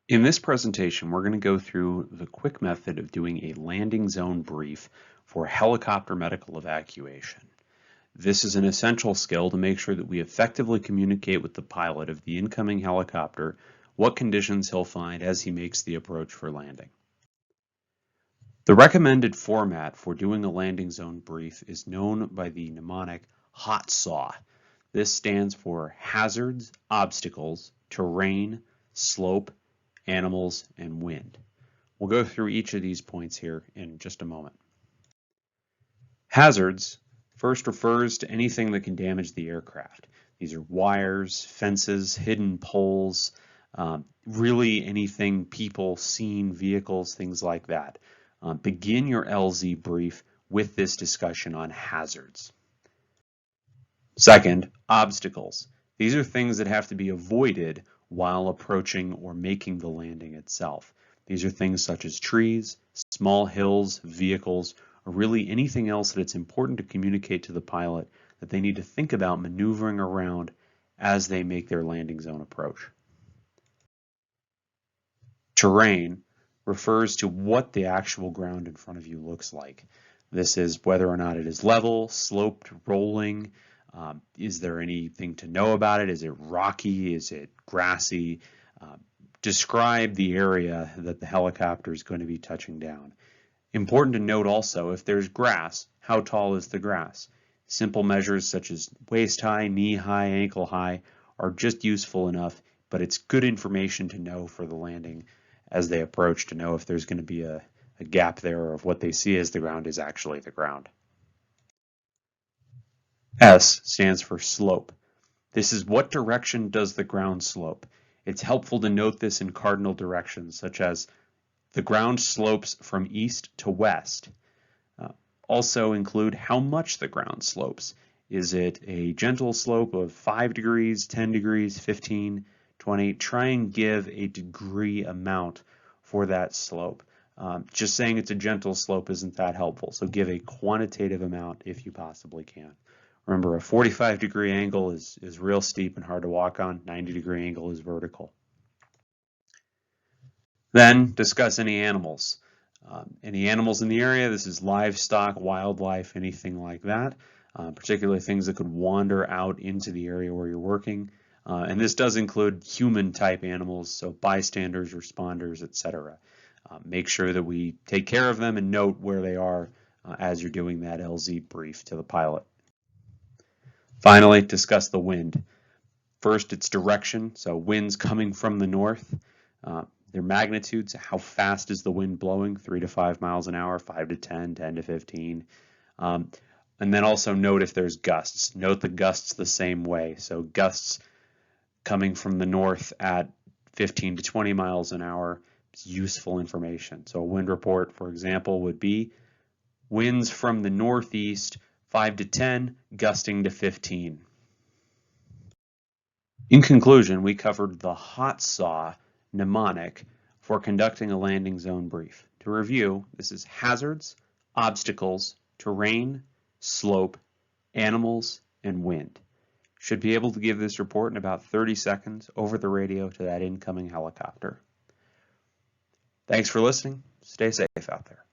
In this presentation, we're going to go through the quick method of doing a landing zone brief for helicopter medical evacuation. This is an essential skill to make sure that we effectively communicate with the pilot of the incoming helicopter what conditions he'll find as he makes the approach for landing. The recommended format for doing a landing zone brief is known by the mnemonic HOTSAW. This stands for hazards, obstacles, terrain, slope, animals, and wind. We'll go through each of these points here in just a moment. Hazards first refers to anything that can damage the aircraft. These are wires, fences, hidden poles, really anything, people, scene, vehicles, things like that. Begin your LZ brief with this discussion on hazards. Second, obstacles. These are things that have to be avoided while approaching or making the landing itself. These are things such as trees, small hills, vehicles, or really anything else that it's important to communicate to the pilot that they need to think about maneuvering around as they make their landing zone approach. Terrain refers to what the actual ground in front of you looks like. This is whether or not it is level, sloped, rolling. Is there anything to know about it? Is it rocky? Is it grassy? Describe the area that the helicopter is going to be touching down. Important to note also, if there's grass, how tall is the grass? Simple measures such as waist high, knee high, ankle high are just useful enough, but it's good information to know for the landing as they approach to know if there's going to be a gap there or if what they see as the ground is actually the ground. S stands for slope. This is what direction does the ground slope. It's helpful to note this in cardinal directions, such as the ground slopes from east to west. Also include how much the ground slopes. Is it a gentle slope of 5 degrees, 10 degrees, 15, 20? Try and give a degree amount for that slope. Just saying it's a gentle slope isn't that helpful, so give a quantitative amount if you possibly can. Remember, a 45-degree angle is real steep and hard to walk on. 90-degree angle is vertical. Then discuss any animals. Any animals in the area. This is livestock, wildlife, anything like that, particularly things that could wander out into the area where you're working. And this does include human-type animals, so bystanders, responders, etc. Make sure that we take care of them and note where they are as you're doing that LZ brief to the pilot. Finally, discuss the wind. First, its direction, so winds coming from the north. Their magnitudes, how fast is the wind blowing, 3 to 5 miles an hour, 5 to 10, 10 to 15. And then also note if there's gusts. Note the gusts the same way. So gusts coming from the north at 15 to 20 miles an hour is useful information. So a wind report, for example, would be winds from the northeast, 5 to 10, gusting to 15. In conclusion, we covered the HOTSAW mnemonic for conducting a landing zone brief. To review, this is hazards, obstacles, terrain, slope, animals, and wind. Should be able to give this report in about 30 seconds over the radio to that incoming helicopter. Thanks for listening. Stay safe out there.